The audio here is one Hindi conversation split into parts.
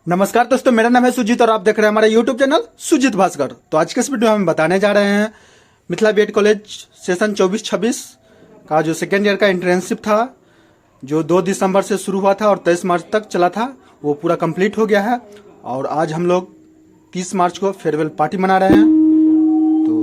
नमस्कार दोस्तों, मेरा नाम है सुजीत और आप देख रहे हैं हमारा यूट्यूब चैनल सुजीत भास्कर। तो आज के इस वीडियो में हम बताने जा रहे हैं मिथिला बीएड कॉलेज सेशन 24-26 का जो सेकेंड ईयर का इंटर्नशिप था, जो 2 दिसंबर से शुरू हुआ था और 23 मार्च तक चला था, वो पूरा कंप्लीट हो गया है। और आज हम लोग 30 मार्च को फेयरवेल पार्टी मना रहे हैं। तो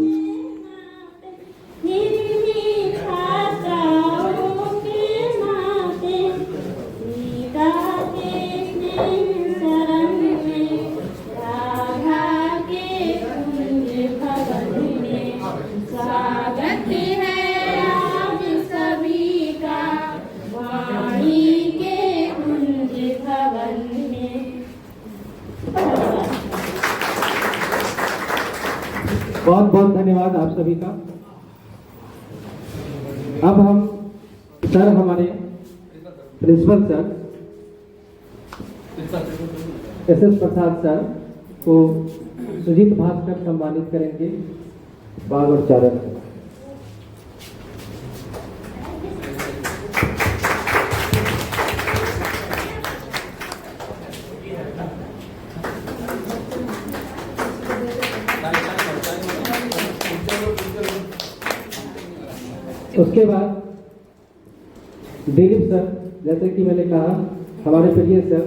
बहुत बहुत धन्यवाद आप सभी का। अब हम सर, हमारे प्रिंसिपल सर एस प्रसाद सर को सुजीत भास्कर सम्मानित करेंगे बाग और चारण से। उसके बाद दिलीप सर, जैसे कि मैंने कहा, हमारे प्रिय सर,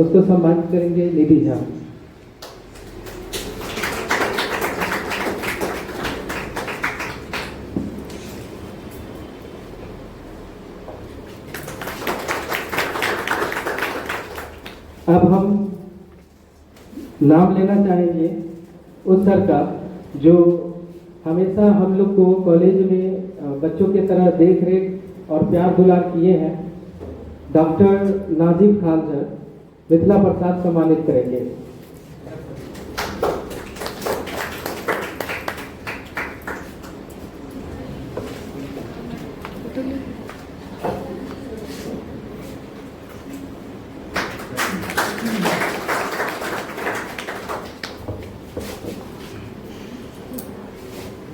उसको सम्मानित करेंगे निधि झा। अब हम नाम लेना चाहेंगे उस सर का जो हमेशा हम लोग को कॉलेज में बच्चों की तरह देख रेख और प्यार दुलार किए हैं। डॉक्टर नाजिम खान सर मिथिला प्रसाद सम्मानित करेंगे।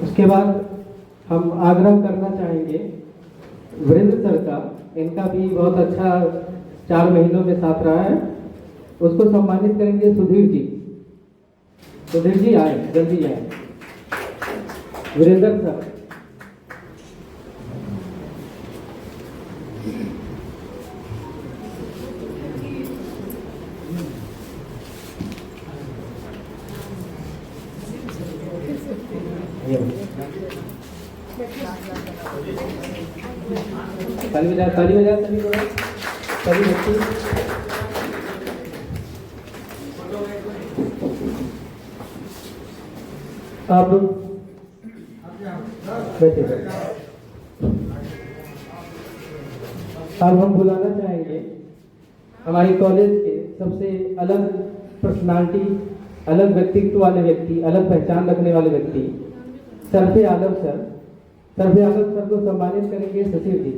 उसके बाद हम आग्रह करना चाहेंगे वीरेंद्र सर का, इनका भी बहुत अच्छा 4 महीनों में साथ रहा है, उसको सम्मानित करेंगे सुधीर जी। सुधीर जी आए, जल्दी आए। वीरेंद्र सर, ताली बजा सभी को, सभी बच्चे। अब बैठे। अब हम बुलाना चाहेंगे हमारे कॉलेज के सबसे अलग पर्सनालिटी, अलग व्यक्तित्व वाले व्यक्ति, अलग पहचान रखने वाले व्यक्ति सरफे आलम सर। सरफे आलम सर को सम्मानित करेंगे सचिव जी।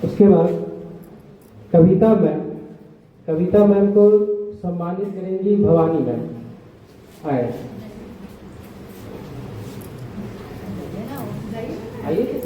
उसके बाद कविता मैम को सम्मानित करेंगी भवानी मैम। आए आइए।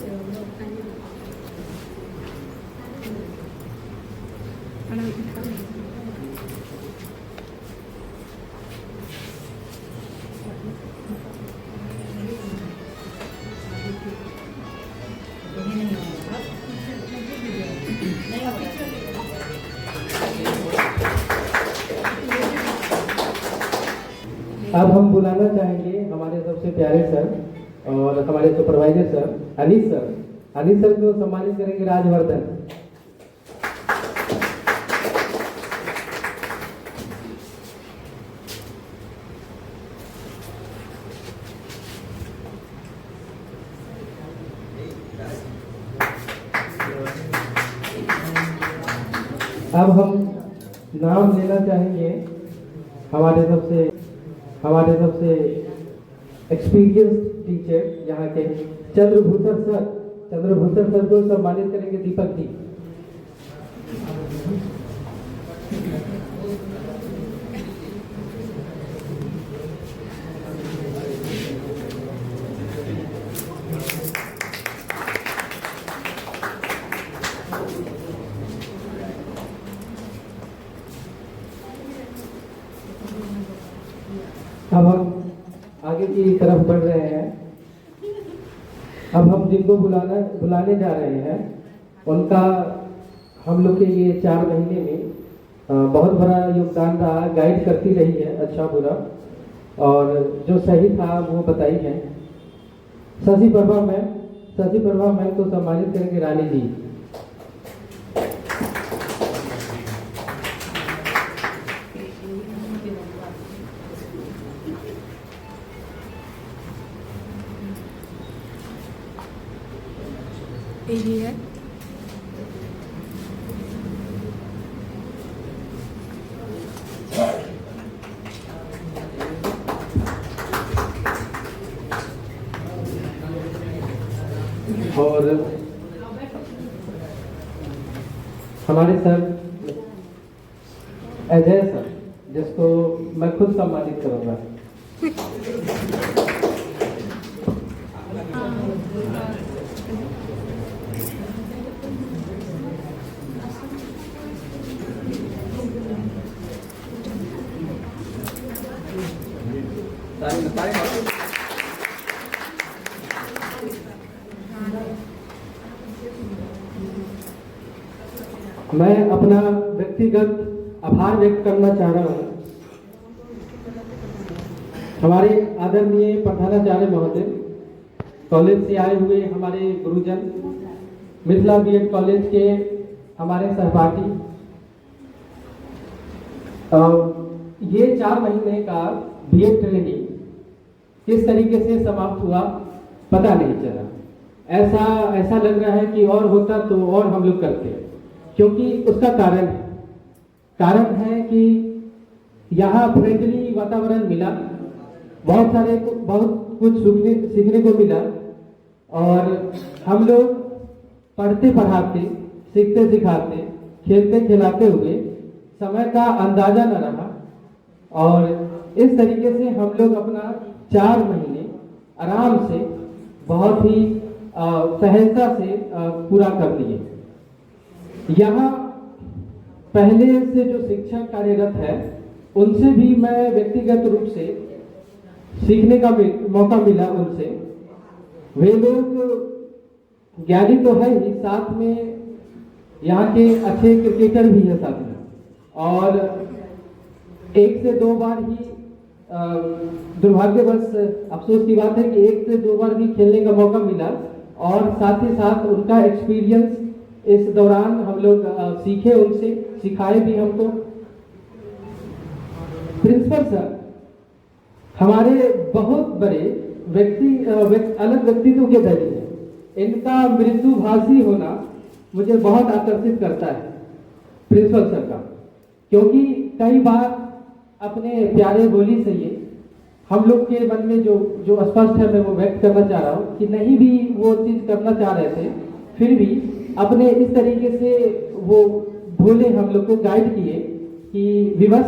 अब हम बुलाना चाहेंगे हमारे सबसे प्यारे सर और हमारे supervisor sir Anees sir. Anees sir को सम्मानित करेंगे राजवर्धन। अब हम नाम लेना चाहेंगे हमारे सबसे एक्सपीरियंस टीचर यहाँ के चंद्रभूषण सर। चंद्रभूषण सर को सम्मानित करेंगे दीपक जी। अब हम आगे की तरफ बढ़ रहे हैं। अब हम जिनको बुलाने जा रहे हैं उनका हम लोग के ये 4 महीने में बहुत बड़ा योगदान रहा, गाइड करती रही है अच्छा बुरा, और जो सही था वो बताई है। शशि प्रभा मैम को सम्मानित करेंगे रानी जी। यही है। और हमारे सर अजय सर, जिसको मैं खुद सम्मानित करूंगा। मैं अपना व्यक्तिगत आभार व्यक्त करना चाह रहा हूँ हमारे आदरणीय प्रधानाचार्य महोदय, कॉलेज से आए हुए हमारे गुरुजन, मिथिला बीएड कॉलेज के हमारे सहपाठी। ये 4 महीने का बीएड ट्रेनिंग किस तरीके से समाप्त हुआ पता नहीं चला। ऐसा लग रहा है कि और होता तो और हम लोग करते, क्योंकि उसका कारण है कि यहाँ फ्रेंडली वातावरण मिला, बहुत कुछ सीखने को मिला, और हम लोग पढ़ते पढ़ाते, सीखते सिखाते, खेलते खिलाते हुए समय का अंदाजा न रहा, और इस तरीके से हम लोग अपना 4 महीने आराम से बहुत ही सहजता से पूरा कर लिए। यहाँ पहले से जो शिक्षक कार्यरत है उनसे भी मैं व्यक्तिगत रूप से सीखने का मौका मिला उनसे। वे लोग ज्ञानी तो है ही, साथ में यहाँ के अच्छे क्रिकेटर भी है साथ में, और 1 से 2 बार ही दुर्भाग्यवश अफसोस की बात है कि 1 से 2 बार भी खेलने का मौका मिला, और साथ ही साथ उनका एक्सपीरियंस इस दौरान हम लोग सीखे, उनसे सिखाए भी हमको। प्रिंसिपल सर हमारे बहुत बड़े अलग व्यक्तित्व के धनी हैं। इनका मृदुभाषी होना मुझे बहुत आकर्षित करता है प्रिंसिपल सर का, क्योंकि कई बार अपने प्यारे बोली से ये हम लोग के मन में जो स्पष्ट है मैं वो व्यक्त करना चाह रहा हूँ कि नहीं भी वो चीज करना चाह रहे थे, फिर भी अपने इस तरीके से वो भोले हम लोग को गाइड किए कि विवश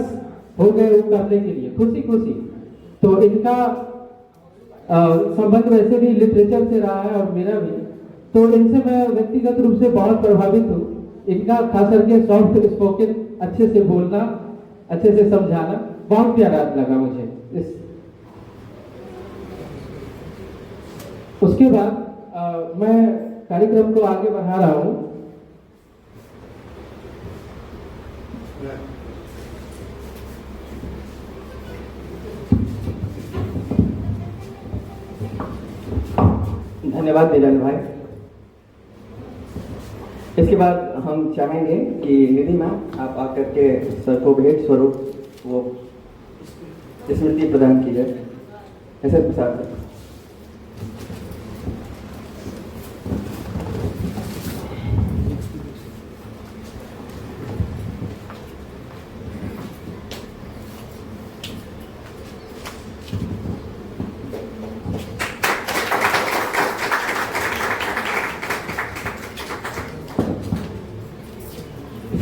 हो गए वो करने के लिए खुशी। तो इनका संबंध वैसे भी लिटरेचर से रहा है और मेरा भी, तो इनसे मैं व्यक्तिगत रूप से बहुत प्रभावित हूँ। इनका खास करके सॉफ्ट स्पोकन, अच्छे से बोलना, अच्छे से समझाना बहुत प्यारा लगा मुझे। उसके बाद मैं कार्यक्रम को आगे बढ़ा रहा हूँ। धन्यवाद निरंजन भाई। इसके बाद हम चाहेंगे कि निधि मैम आप आकर के सर को भेंट स्वरूप वो स्मृति प्रदान की जाए। ऐसे प्रसाद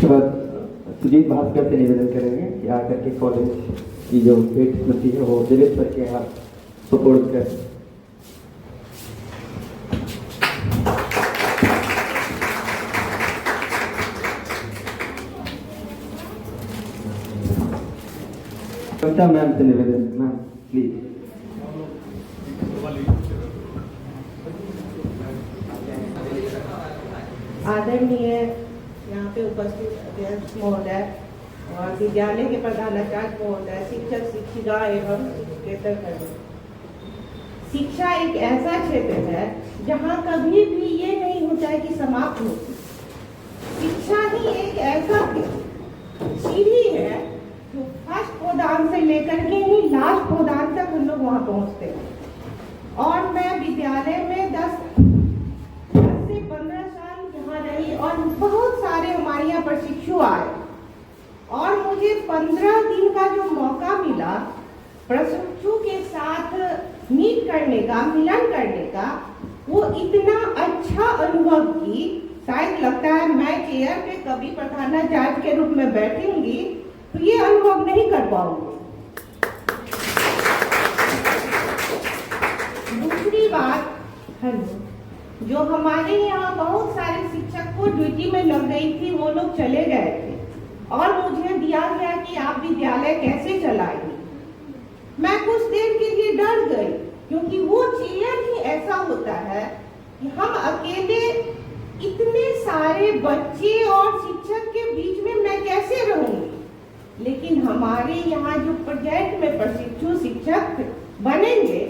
बाद सुजीत भास्कर से निवेदन करेंगे कि आकर के कॉलेज की जो भेंट स्मृति है वो दिलीप सर के आप सपोर्ट करें। कविता मैम से निवेदन, मैम प्लीज। आदरणीय यहाँ पे उपस्थित अध्यक्ष महोदय और विद्यालय के प्रधानाचार्य महोदय, शिक्षक शिक्षिका एवं शिक्षकेतर कर्मी। शिक्षा एक ऐसा क्षेत्र है जहाँ कभी भी ये नहीं होता है कि समाप्त होती। शिक्षा ही एक ऐसा सीढ़ी है जो फर्स्ट गोदाम से लेकर के ही लास्ट गोदाम तक हम लोग वहाँ पहुँचते हैं। और मैं विद्यालय में 10 से 15 साल यहाँ रही और बहुत सारे हमारे यहाँ प्रशिक्षु आए और मुझे 15 दिन का जो मौका मिला प्रशिक्षु के साथ मीट करने का, मिलन करने का, वो इतना अच्छा अनुभव की शायद लगता है मैं चेयर पे कभी प्रधानाचार्य के रूप में बैठूंगी तो ये अनुभव नहीं कर पाऊंगी। दूसरी बात, जो हमारे यहाँ बहुत सारे शिक्षक को ड्यूटी में लग गई थी, वो लोग चले गए थे और मुझे दिया गया कि आप विद्यालय कैसे चलाएंगे। मैं कुछ देर के लिए डर गई क्योंकि वो चेयर ही ऐसा होता है कि हम अकेले इतने सारे बच्चे और शिक्षक के बीच में मैं कैसे रहूंगी। लेकिन हमारे यहाँ जो प्रोजेक्ट में प्रशिक्षु शिक्षक बनेंगे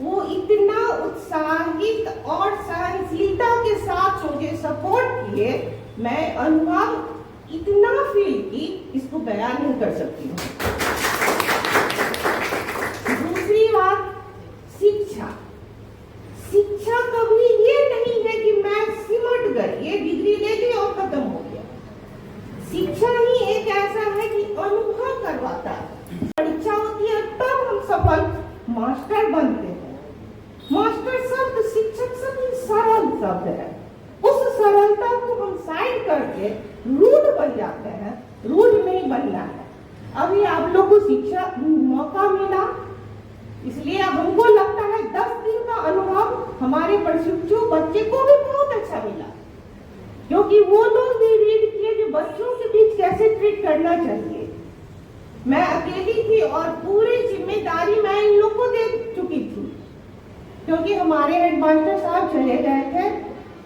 वो इतना उत्साहित और सहनशीलता के साथ मुझे सपोर्ट किए, मैं अनुभव इतना फील की इसको बयान नहीं कर सकती हूँ। दूसरी बात, शिक्षा कभी ये नहीं है कि मैं सिमट गई, ये डिग्री ले ली और खत्म हो गया। शिक्षा ही एक ऐसा है कि अनुभव करवाता है। परीक्षा होती है तब हम सफल मास्टर बनते हैं। मास्टर शब्द, शिक्षक शब्द सरल शब्द है। उस सरलता को हम साइड करके रूढ़ बन जाते हैं। रूढ़ नहीं बनना है। अभी आप लोग को शिक्षा मौका मिला, इसलिए अब हमको लगता है 10 दिन का अनुभव हमारे प्रशिक्षु बच्चे को भी बहुत अच्छा मिला, क्योंकि वो लोग भी रीड किए कि बच्चों के बीच कैसे ट्रीट करना चाहिए। मैं अकेली थी और पूरी जिम्मेदारी मैं इन लोग को दे चुकी थी, क्योंकि हमारे हेडमास्टर साहब चले गए थे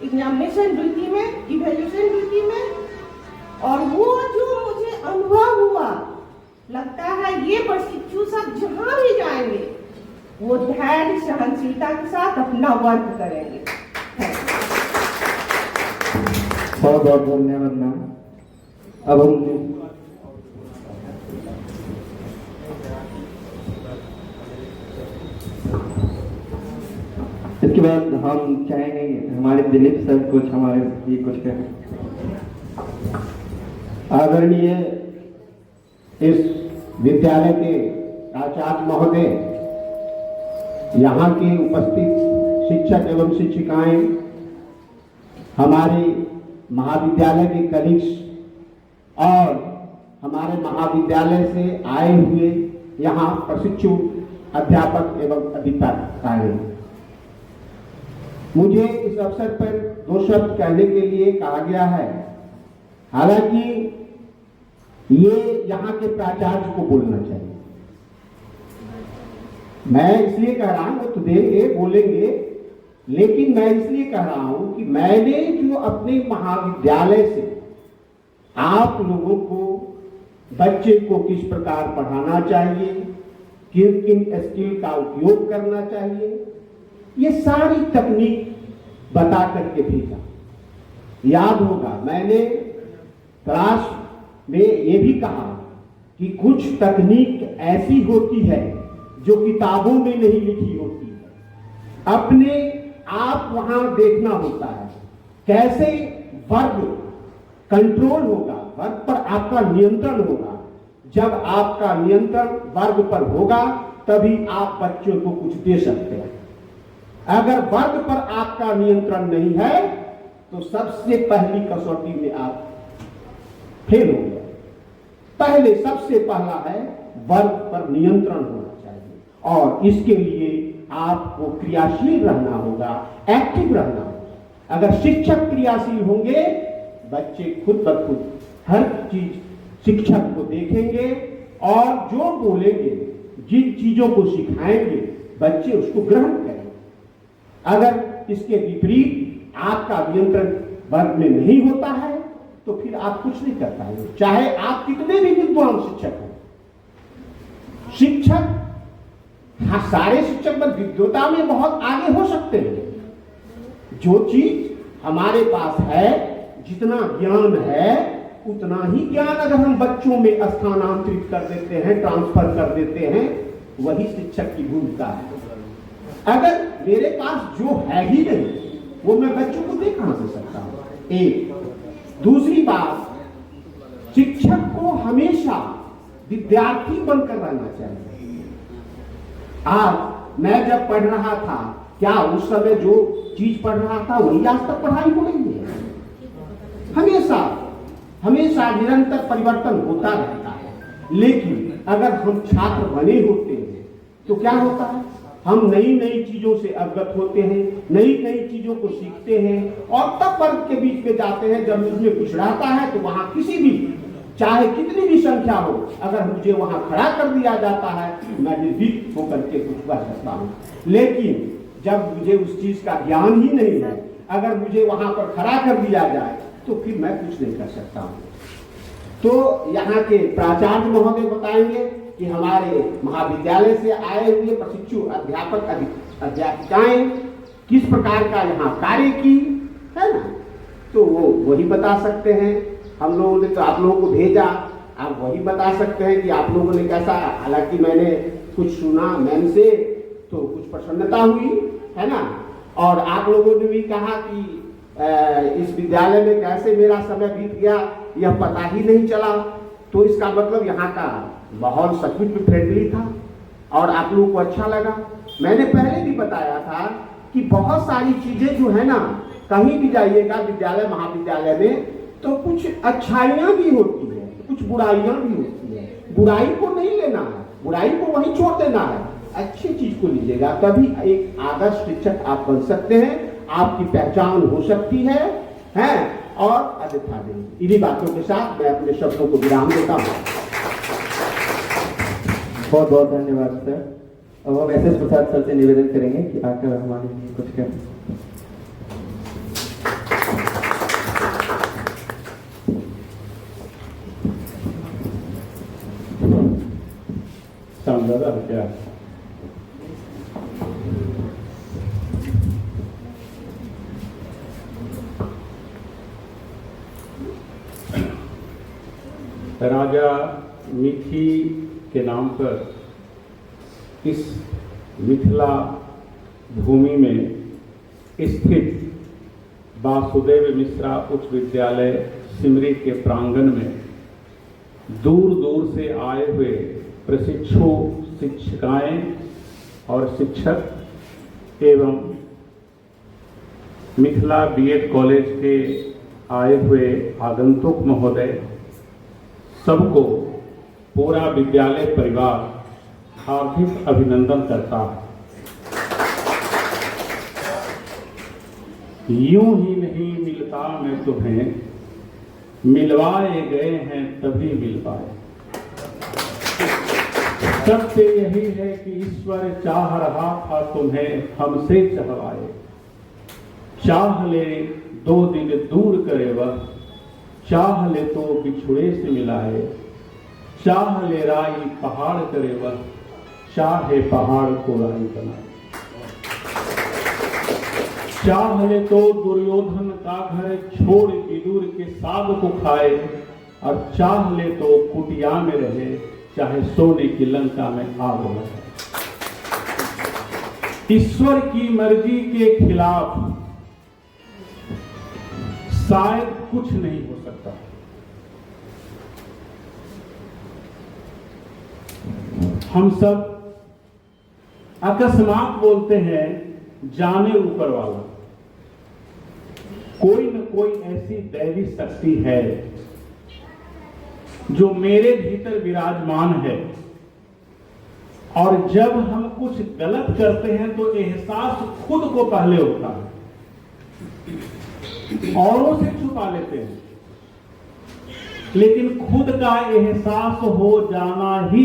एग्जामिनेशन ड्यूटी में, इवैल्यूएशन ड्यूटी में, और वो जो मुझे अनुभव हुआ, लगता है ये प्रशिक्षु सब जहाँ भी जाएंगे वो धैर्य सहनशीलता के साथ अपना वर्क करेंगे। बहुत बहुत धन्यवाद मैम। अब हम इसके बाद हम चाहेंगे हमारे दिलीप सर कुछ हमारे लिए कुछ कहें। आदरणीय इस विद्यालय के आचार्य महोदय, यहाँ के उपस्थित शिक्षक एवं शिक्षिकाएं, हमारे महाविद्यालय के कलीग्स और हमारे महाविद्यालय से आए हुए यहाँ प्रशिक्षु अध्यापक एवं अधिकारी, मुझे इस अवसर पर 2 शब्द कहने के लिए कहा गया है। हालांकि ये यहाँ के प्राचार्य को बोलना चाहिए, मैं इसलिए कह रहा हूं, तो देंगे बोलेंगे, लेकिन मैं इसलिए कह रहा हूं कि मैंने जो अपने महाविद्यालय से आप लोगों को बच्चे को किस प्रकार पढ़ाना चाहिए, किन किन स्किल का उपयोग करना चाहिए, ये सारी तकनीक बता करके भेजा। याद होगा मैंने क्लास में ये भी कहा कि कुछ तकनीक ऐसी होती है जो किताबों में नहीं लिखी होती है, अपने आप वहां देखना होता है। कैसे वर्ग कंट्रोल होगा, वर्ग पर आपका नियंत्रण होगा। जब आपका नियंत्रण वर्ग पर होगा तभी आप बच्चों को कुछ दे सकते हैं। अगर वर्ग पर आपका नियंत्रण नहीं है तो सबसे पहली कसौटी में आप फेल हो गया। पहले सबसे पहला है वर्ग पर नियंत्रण होना चाहिए और इसके लिए आपको क्रियाशील रहना होगा, एक्टिव रहना होगा। अगर शिक्षक क्रियाशील होंगे, बच्चे खुद ब खुद हर चीज शिक्षक को देखेंगे और जो बोलेंगे, जिन चीजों को सिखाएंगे, बच्चे उसको ग्रहण करेंगे। अगर इसके विपरीत आपका नियंत्रण वर्ग में नहीं होता है तो फिर आप कुछ नहीं कर पाएंगे, चाहे आप कितने भी विद्वान शिक्षक हो। शिक्षक, हाँ, सारे शिक्षक बस विद्वता में बहुत आगे हो सकते हैं। जो चीज हमारे पास है, जितना ज्ञान है, उतना ही ज्ञान अगर हम बच्चों में स्थानांतरित कर देते हैं, ट्रांसफर कर देते हैं, वही शिक्षक की भूमिका है। अगर मेरे पास जो है ही नहीं, वो मैं बच्चों को दे कहां से सकता हूं? एक दूसरी बात, शिक्षक को हमेशा विद्यार्थी बनकर रहना चाहिए। आज मैं जब पढ़ रहा था, क्या उस समय जो चीज पढ़ रहा था वही आज तक पढ़ाई हो रही है? हमेशा हमेशा निरंतर परिवर्तन होता रहता है। लेकिन अगर हम छात्र बने होते हैं तो क्या होता है, हम नई नई चीजों से अवगत होते हैं, नई नई चीजों को सीखते हैं और तब वर्ग के बीच में जाते हैं। जब उसमें कुछ रहता है तो वहां किसी भी, चाहे कितनी भी संख्या हो, अगर मुझे वहां खड़ा कर दिया जाता है, मैं निर्भीक होकर के कुछ कह सकता हूं। लेकिन जब मुझे उस चीज का ज्ञान ही नहीं है, अगर मुझे वहां पर खड़ा कर दिया जाए तो फिर मैं कुछ नहीं कर सकता हूं। तो यहाँ के प्राचार्य महोदय बताएंगे कि हमारे महाविद्यालय से आए हुए प्रशिक्षु अध्यापक अध्यापिकाएं किस प्रकार का यहाँ कार्य की है ना, तो वो वही बता सकते हैं। हम लोगों ने तो आप लोगों को भेजा, आप वही बता सकते हैं कि आप लोगों ने कैसा। हालांकि मैंने कुछ सुना मैम से तो कुछ प्रसन्नता हुई है ना, और आप लोगों ने भी कहा कि इस विद्यालय में कैसे मेरा समय बीत गया यह पता ही नहीं चला। तो इसका मतलब यहाँ का माहौल सचमुच में फ्रेंडली था और आप लोगों को अच्छा लगा। मैंने पहले भी बताया था कि बहुत सारी चीजें जो है ना, कहीं भी जाइएगा विद्यालय महाविद्यालय में तो कुछ अच्छाइयाँ भी होती है, कुछ बुराइयाँ भी होती है। बुराई को नहीं लेना है, बुराई को वहीं छोड़ देना है, अच्छी चीज को लीजिएगा, तभी एक आदर्श शिक्षक आप बन सकते हैं, आपकी पहचान हो सकती है और अन्यथा नहीं। इन्हीं बातों के साथ मैं अपने शब्दों को विराम देता हूँ। बहुत बहुत धन्यवाद सर। अब हम एस एस प्रसाद सर से निवेदन करेंगे कि आकर हमारे लिए कुछ कहें। समझा क्या? राजा मिथि के नाम पर इस मिथिला भूमि में स्थित वासुदेव मिश्रा उच्च विद्यालय सिमरी के प्रांगण में दूर दूर से आए हुए प्रशिक्षु शिक्षिकाएं और शिक्षक एवं मिथिला बीएड कॉलेज के आए हुए आगंतुक महोदय सबको पूरा विद्यालय परिवार हार्दिक अभिनंदन करता है। यूं ही नहीं मिलता मैं तुम्हें, मिलवाए गए हैं तभी मिल पाए। सत्य यही है कि ईश्वर चाह रहा था तुम्हें हमसे चहवाए। चाह ले 2 दिन दूर करे वह, चाह ले तो बिछुड़े से मिलाए। चाह ले राई पहाड़ करे वह, चाहे पहाड़ को राई बनाए। चाह ले तो दुर्योधन का घर छोड़ विदुर के साग को खाए, और चाह ले तो कुटिया में रहे, चाहे सोने की लंका में आग लगे। ईश्वर की मर्जी के खिलाफ शायद कुछ नहीं हो सकता। हम सब अकस्मात बोलते हैं जाने ऊपर वाला। कोई न कोई ऐसी दैवी शक्ति है जो मेरे भीतर विराजमान है, और जब हम कुछ गलत करते हैं तो एहसास खुद को पहले होता है, औरों से छुपा लेते हैं, लेकिन खुद का एहसास हो जाना ही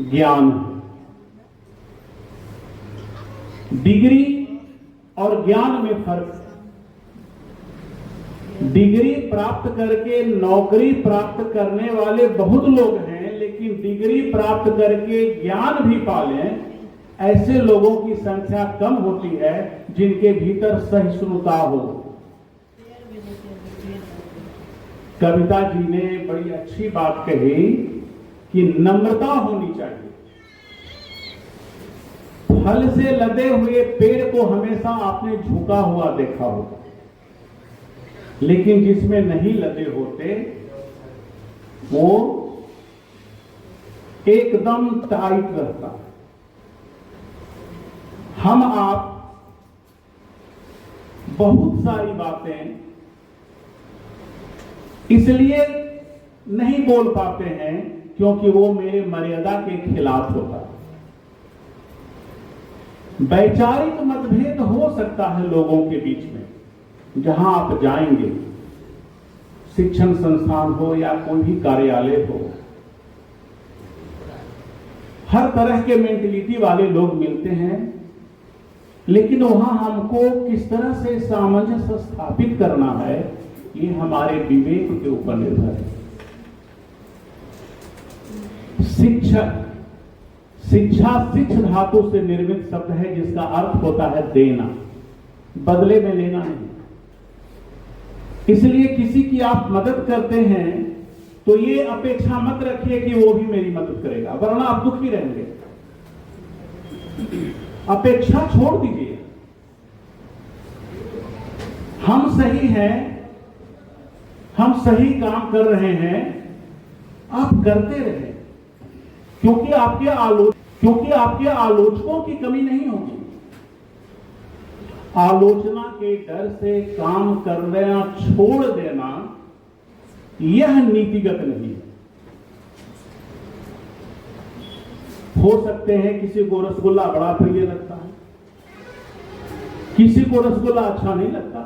ज्ञान है। डिग्री और ज्ञान में फर्क है। डिग्री प्राप्त करके नौकरी प्राप्त करने वाले बहुत लोग हैं, लेकिन डिग्री प्राप्त करके ज्ञान भी पा लें ऐसे लोगों की संख्या कम होती है जिनके भीतर सहिष्णुता हो। कविता जी ने बड़ी अच्छी बात कही कि नम्रता होनी चाहिए। फल से लदे हुए पेड़ को हमेशा आपने झुका हुआ देखा होगा, लेकिन जिसमें नहीं लदे होते वो एकदम टाइट रहता है। हम आप बहुत सारी बातें इसलिए नहीं बोल पाते हैं क्योंकि वो मेरे मर्यादा के खिलाफ होता है। वैचारिक मतभेद हो सकता है लोगों के बीच में, जहां आप जाएंगे, शिक्षण संस्थान हो या कोई भी कार्यालय हो, हर तरह के मेंटलिटी वाले लोग मिलते हैं, लेकिन वहां हमको किस तरह से सामंजस्य स्थापित करना है ये हमारे विवेक के ऊपर निर्भर है। शिक्षा शिक्ष धातु से निर्मित शब्द है जिसका अर्थ होता है देना, बदले में लेना नहीं। इसलिए किसी की आप मदद करते हैं तो ये अपेक्षा मत रखिए कि वो भी मेरी मदद करेगा, वरना आप दुखी रहेंगे। अपेक्षा छोड़ दीजिए। हम सही हैं, हम सही काम कर रहे हैं, आप करते रहें, क्योंकि आपके आलोचकों की कमी नहीं होगी। आलोचना के डर से काम करना छोड़ देना यह नीतिगत नहीं है। हो सकते हैं किसी को रसगुल्ला बड़ा प्रिय लगता है, किसी को रसगुल्ला अच्छा नहीं लगता।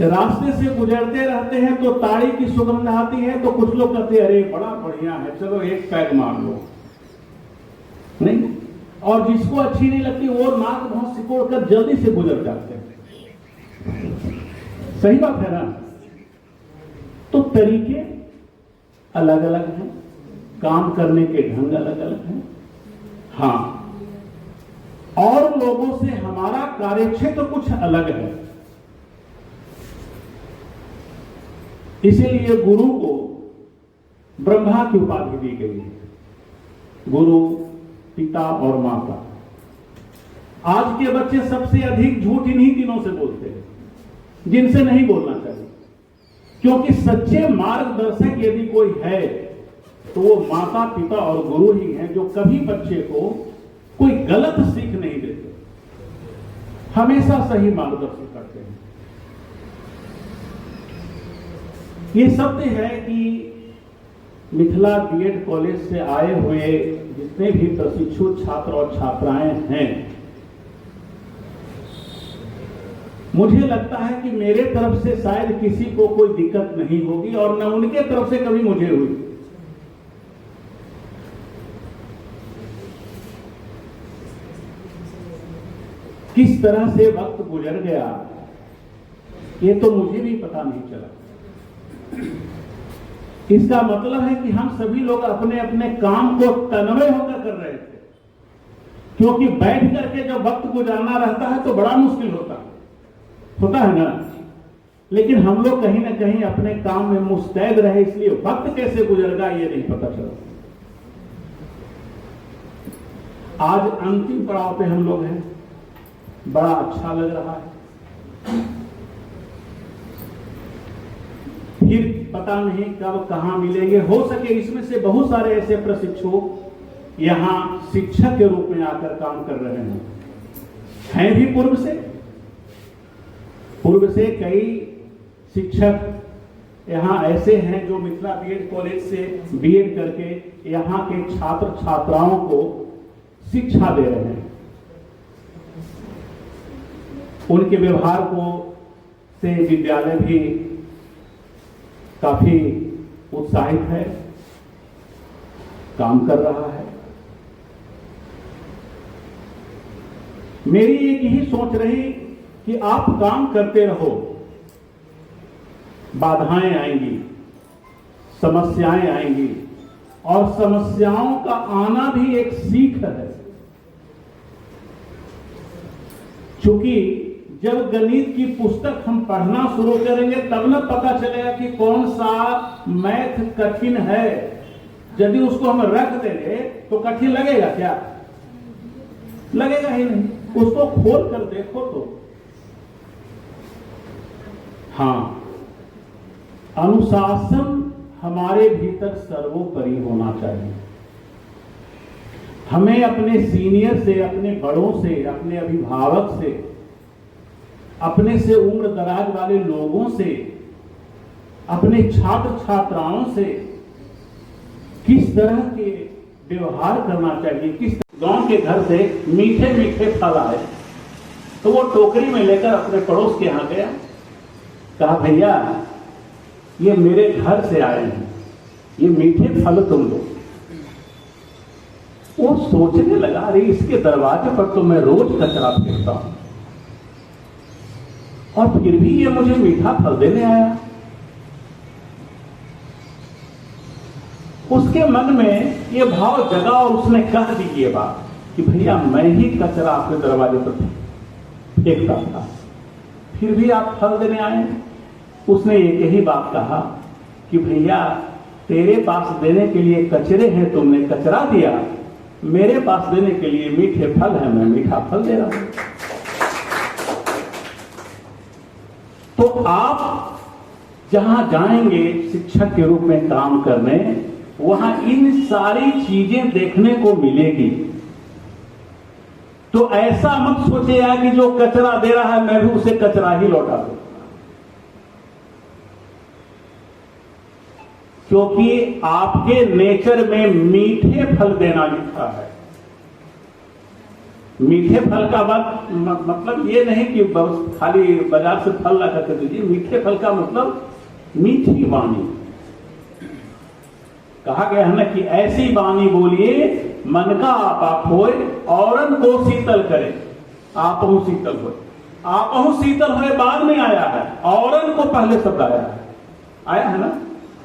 रास्ते से गुजरते रहते हैं तो ताड़ी की सुगंध आती है तो कुछ लोग कहते हैं अरे बड़ा बढ़िया है, चलो एक पैग मार लो, नहीं। और जिसको अच्छी नहीं लगती वो नाक बहुत सिकोड़ कर जल्दी से गुजर जाते हैं। सही बात है ना? तो तरीके अलग अलग हैं, काम करने के ढंग अलग अलग हैं। हाँ, और लोगों से हमारा कार्यक्षेत्र कुछ अलग है। इसीलिए गुरु को ब्रह्मा की उपाधि दी गई है, गुरु, पिता और माता। आज के बच्चे सबसे अधिक झूठ इन्हीं तीनों से बोलते हैं, जिनसे नहीं बोलना चाहिए, क्योंकि सच्चे मार्गदर्शक यदि कोई है तो वो माता, पिता और गुरु ही हैं, जो कभी बच्चे को कोई गलत सीख नहीं देते, हमेशा सही मार्गदर्शन करते हैं। ये सत्य है कि मिथिला बीएड कॉलेज से आए हुए जितने भी प्रशिक्षुत छात्र और छात्राएं हैं, मुझे लगता है कि मेरे तरफ से शायद किसी को कोई दिक्कत नहीं होगी और न उनके तरफ से कभी मुझे हुई। किस तरह से वक्त गुजर गया ये तो मुझे भी पता नहीं चला। इसका मतलब है कि हम सभी लोग अपने अपने काम को तन्मय होकर कर रहे थे, क्योंकि बैठ करके जब वक्त गुजारना रहता है तो बड़ा मुश्किल होता है ना। लेकिन हम लोग कहीं ना कहीं अपने काम में मुस्तैद रहे, इसलिए वक्त कैसे गुजर गया ये नहीं पता चला। आज अंतिम पड़ाव पे हम लोग हैं, बड़ा अच्छा लग रहा है। फिर पता नहीं कब कहां मिलेंगे। हो सके इसमें से बहुत सारे ऐसे प्रशिक्षु यहां शिक्षक के रूप में आकर काम कर रहे हैं भी पूर्व से कई शिक्षक यहाँ ऐसे हैं जो मिथिला बीएड कॉलेज से बीएड करके यहाँ के छात्र छात्राओं को शिक्षा दे रहे हैं। उनके व्यवहार को से विद्यालय भी काफी उत्साहित है, काम कर रहा है। मेरी एक ही सोच रही कि आप काम करते रहो, बाधाएं आएंगी, समस्याएं आएंगी, और समस्याओं का आना भी एक सीख है। क्योंकि जब गणित की पुस्तक हम पढ़ना शुरू करेंगे तब न पता चलेगा कि कौन सा मैथ कठिन है। यदि उसको हम रख देंगे तो कठिन लगेगा क्या? लगेगा ही नहीं। उसको खोल कर देखो तो। हाँ, अनुशासन हमारे भीतर सर्वोपरि होना चाहिए। हमें अपने सीनियर से, अपने बड़ों से, अपने अभिभावक से, अपने से उम्र दराज वाले लोगों से, अपने छात्र छात्राओं से किस तरह के व्यवहार करना चाहिए। किस गांव के घर से मीठे मीठे फल आए तो वो टोकरी में लेकर अपने पड़ोस के यहां गया, कहा भैया ये मेरे घर से आए हैं, ये मीठे फल तुम लो। वो सोचने लगा, अरे इसके दरवाजे पर तो मैं रोज कचरा फेंकता हूं और फिर भी ये मुझे मीठा फल देने आया। उसके मन में ये भाव जगा और उसने कह दी ये बात कि भैया मैं ही कचरा आपके दरवाजे पर फेंकता था, फिर भी आप फल देने आए। उसने एक ही बात कहा कि भैया तेरे पास देने के लिए कचरे हैं, तुमने कचरा दिया, मेरे पास देने के लिए मीठे फल हैं, मैं मीठा फल दे रहा हूं। तो आप जहां जाएंगे शिक्षक के रूप में काम करने, वहां इन सारी चीजें देखने को मिलेगी। तो ऐसा मत सोचिएगा कि जो कचरा दे रहा है मैं भी उसे कचरा ही लौटा दूं, क्योंकि आपके नेचर में मीठे फल देना लिखा है। मीठे फल का मतलब ये नहीं कि खाली बाजार से फल ला करके दीजिए। मीठे फल का मतलब मीठी वाणी। कहा गया है ना कि ऐसी वाणी बोलिए मन का आपा खोए, औरन को शीतल करे, आपहु शीतल होए। आपहु शीतल होए बाद में आया है, औरन को पहले शब्द आया है ना।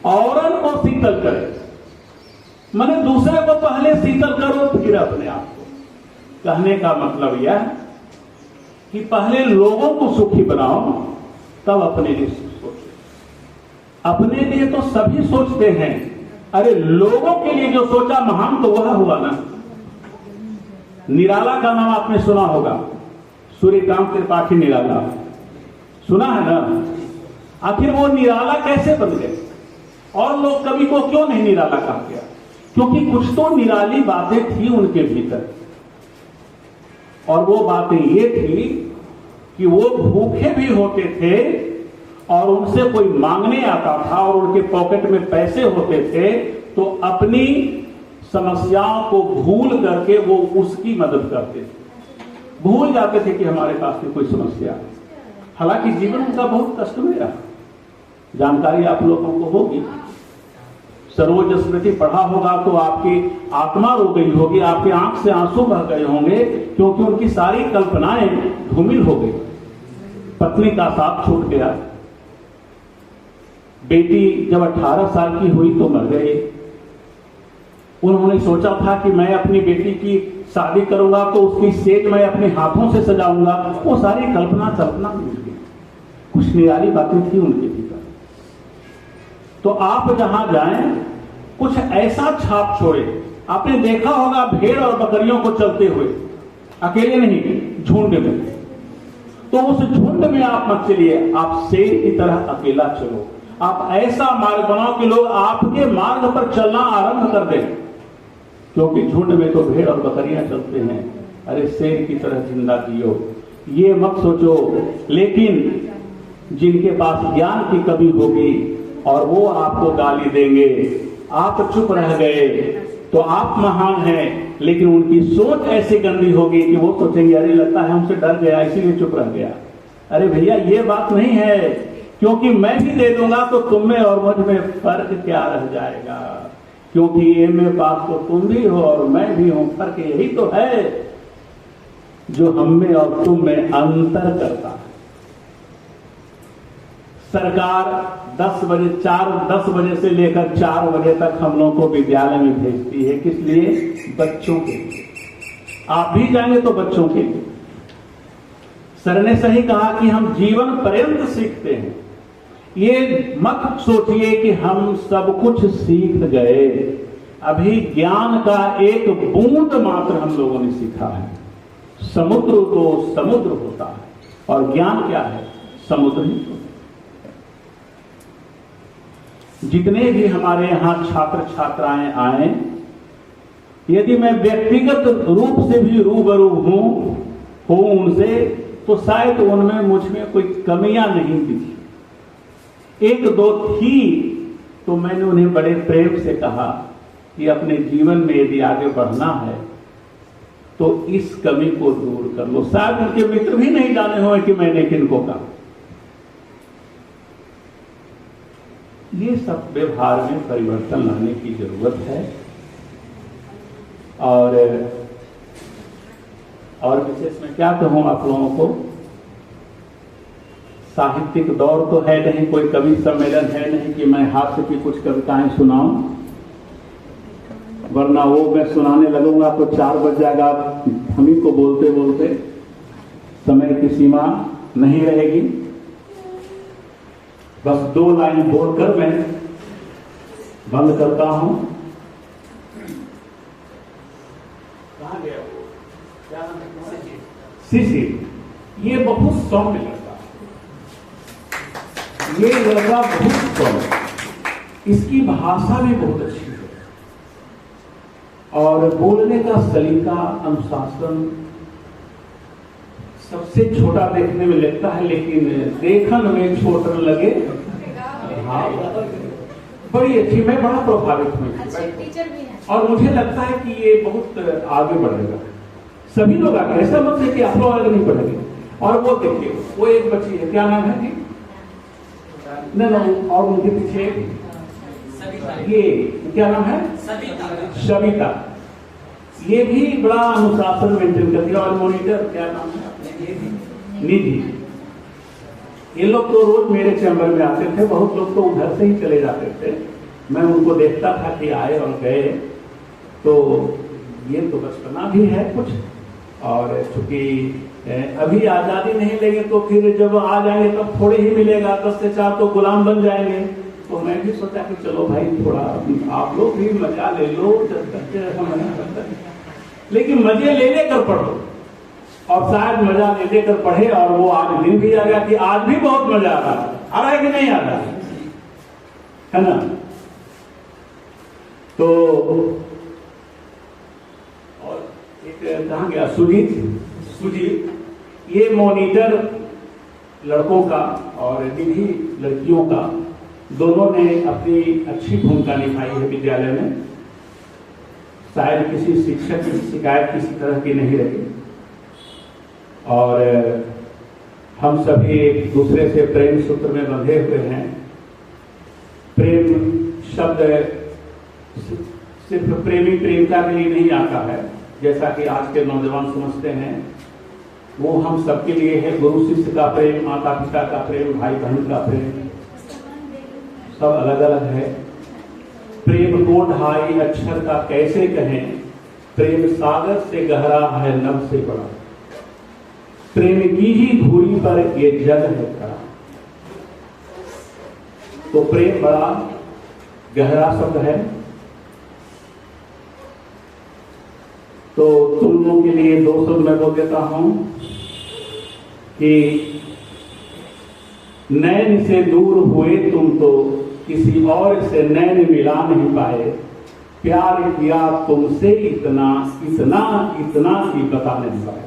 औरन को शीतल करे माने दूसरे को पहले शीतल करो फिर अपने आप को। कहने का मतलब यह कि पहले लोगों को सुखी बनाओ तब अपने लिए सोचो। अपने लिए तो सभी सोचते हैं, अरे लोगों के लिए जो सोचा महान तो वह हुआ ना। निराला का नाम आपने सुना होगा, सूर्यकांत त्रिपाठी निराला, सुना है ना। आखिर वो निराला कैसे बन गए और लोग कवि को क्यों नहीं निराला कहा गया? क्योंकि कुछ तो निराली बातें थी उनके भीतर, और वो बातें ये थी कि वो भूखे भी होते थे और उनसे कोई मांगने आता था और उनके पॉकेट में पैसे होते थे तो अपनी समस्याओं को भूल करके वो उसकी मदद करते थे। भूल जाते थे कि हमारे पास में कोई समस्या है। हालांकि जीवन उनका बहुत कष्टमय रहा, जानकारी आप लोगों को होगी। सरोज स्मृति पढ़ा होगा तो आपकी आत्मा रो गई होगी, आपकी आंख से आंसू बह गए होंगे, क्योंकि उनकी सारी कल्पनाएं धूमिल हो गई। पत्नी का साथ छूट गया, बेटी जब 18 साल की हुई तो मर गई। उन्होंने सोचा था कि मैं अपनी बेटी की शादी करूंगा तो उसकी सेज मैं अपने हाथों से सजाऊंगा। वो सारी कल्पना मिल गई। कुछ निराली बातें थी उनके भीतर। तो आप जहां जाएं कुछ ऐसा छाप छोड़े। आपने देखा होगा भेड़ और बकरियों को चलते हुए, अकेले नहीं, झुंड में। तो उस झुंड में आप मत चलिए, आप शेर की तरह अकेला चलो। आप ऐसा मार्ग बनाओ कि लोग आपके मार्ग पर चलना आरंभ कर दें, क्योंकि झुंड में तो भेड़ और बकरियां चलते हैं। अरे शेर की तरह जिंदा जियो, ये मत सोचो। लेकिन जिनके पास ज्ञान की कमी होगी और वो आपको गाली देंगे, आप चुप रह गए तो आप महान हैं, लेकिन उनकी सोच ऐसी गंदी होगी कि वो सोचेंगे अरे लगता है हमसे डर गया इसीलिए चुप रह गया। अरे भैया ये बात नहीं है, क्योंकि मैं भी दे दूंगा तो तुम में और मुझ में फर्क क्या रह जाएगा, क्योंकि ये में बात तो तुम भी हो और मैं भी हूं, फर्क यही तो है जो हम में और तुम में अंतर करता है। सरकार 10 बजे से लेकर 4 बजे तक हम लोगों को विद्यालय में भेजती है, किस लिए? बच्चों के लिए। आप भी जाएंगे तो बच्चों के लिए। सर ने सही कहा कि हम जीवन पर्यंत सीखते हैं। ये मत सोचिए कि हम सब कुछ सीख गए, अभी ज्ञान का एक बूंद मात्र हम लोगों ने सीखा है। समुद्र तो समुद्र होता है और ज्ञान क्या है? समुद्र ही होता है। जितने भी हमारे यहां छात्र छात्राएं आए, यदि मैं व्यक्तिगत रूप से भी रूबरू हूं उनसे, तो शायद उनमें मुझ में कोई कमियां नहीं दिखी। 1-2 थी तो मैंने उन्हें बड़े प्रेम से कहा कि अपने जीवन में यदि आगे बढ़ना है तो इस कमी को दूर कर लो। शायद उनके मित्र भी नहीं जाने हुए कि मैंने किनको कहा। ये सब व्यवहार में परिवर्तन लाने की जरूरत है। और विशेष में क्या कहूं आप लोगों को, साहित्यिक दौर तो है नहीं, कोई कवि सम्मेलन है नहीं कि मैं हास्य की कुछ कविताएं सुनाऊं, वरना वो मैं सुनाने लगूंगा तो 4 बज जाएगा, हम ही को बोलते बोलते समय की सीमा नहीं रहेगी। बस 2 लाइन बोलकर मैं बंद करता हूं। कहां गया वो? क्या नाम है? शिशिर। ये बहुत सौम्य लड़का, ये लड़का बहुत सौम्य, इसकी भाषा भी बहुत अच्छी है और बोलने का सलीका, अनुशासन, सबसे छोटा देखने में लगता है लेकिन देखन में छोटा लगे। हाँ, बड़ी अच्छी, मैं बड़ा प्रभावित हूँ और मुझे लगता है कि ये बहुत आगे बढ़ेगा। सभी लोग आगे, ऐसा मत है कि आप लोग आगे नहीं बढ़ेंगे। और वो देखिए, वो एक बच्ची है, क्या नाम है जी? नहीं, और उनके पीछे ये क्या नाम है? सविता। ये भी बड़ा अनुशासन मेंटेन करती है। और मॉनिटर क्या नाम है? निधि। ये लोग तो रोज मेरे चैम्बर में आते थे, बहुत लोग तो उधर से ही चले जाते थे। मैं उनको देखता था कि आए और गए, तो ये तो बचपना भी है कुछ। और चूंकि अभी आजादी नहीं लेंगे तो फिर जब आ जाएंगे तब थोड़े ही मिलेगा, 10 से 4 तो गुलाम बन जाएंगे। तो मैं भी सोचा कि चलो भाई थोड़ा आप लोग भी मजा ले लो, जब बच्चे ऐसा मना करते हैं, लेकिन मजे ले लेकर पढ़ो। और शायद मजा ले लेकर पढ़े और वो आज दिन भी आ गया कि आज भी बहुत मजा आ रहा है कि नहीं आ रहा है ना? तो और एक कहां गया? सुजीत। ये मॉनिटर लड़कों का और निधि लड़कियों का, दोनों ने अपनी अच्छी भूमिका निभाई है विद्यालय में। शायद किसी शिक्षक की शिकायत किसी तरह की नहीं रही और हम सभी एक दूसरे से प्रेम सूत्र में बंधे हुए हैं। प्रेम शब्द सिर्फ प्रेमी प्रेमिका के लिए नहीं आता है, जैसा कि आज के नौजवान समझते हैं। वो हम सबके लिए है। गुरु शिष्य का प्रेम, माता पिता का प्रेम, भाई बहन का प्रेम, सब अलग अलग है। प्रेम को 2.5 अक्षर का कैसे कहें? प्रेम सागर से गहरा है, नभ से बड़ा। प्रेम की ही धूरी पर ये जग है खड़ा। तो प्रेम बड़ा गहरा शब्द है। तो तुम लोगों के लिए 2 शब्द मैं बोल देता हूं कि नैन से दूर हुए तुम तो किसी और से नैन मिला नहीं पाए। प्यार किया तुमसे इतना इतना इतना ही बता नहीं पाए।